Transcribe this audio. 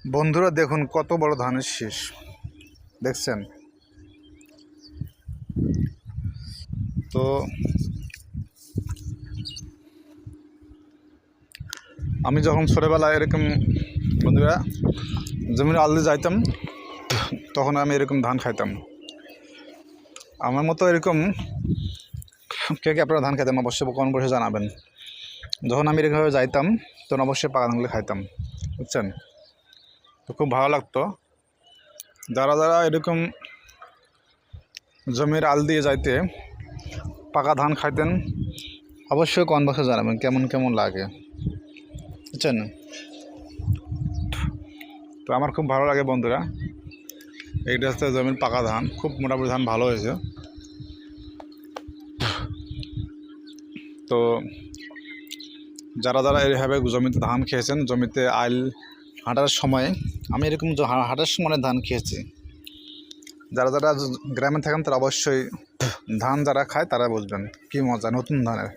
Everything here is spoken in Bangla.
বন্ধুরা দেখুন কত বড় ধানের শীষ দেখছেন। তো আমি যখন ছোটোবেলায় এরকম বন্ধুরা জমির আল দিয়ে যাইতাম, তখন আমি এরকম ধান খাইতাম। আমার মতো এরকম কে কে আপনারা ধান খাইতাম অবশ্যই কমেন্ট করে জানাবেন। যখন আমি এরকমভাবে যাইতাম তখন অবশ্যই পাকা ধানগুলো খাইতাম, বুঝছেন। তো খুব ভালো লাগতো। যারা যারা এরকম জমির আল দিয়ে যাইতে পাকা ধান খাইতেন অবশ্যই কমেন্ট বক্সে জানাবেন কেমন কেমন লাগে, বুঝছেন। তো আমার খুব ভালো লাগে বন্ধুরা। এইটা হচ্ছে জমির পাকা ধান, খুব মোটামুটি ধান ভালো হয়েছে। তো যারা যারা এইভাবে জমিতে ধান খেয়েছেন, জমিতে আইল হাঁটার সময় আমি এরকম হাঁটার সময় ধান খেয়েছি। যারা যারা গ্রামে থাকেন তারা অবশ্যই ধান যারা খায় তারা বুঝবেন কী মজা নতুন ধানের।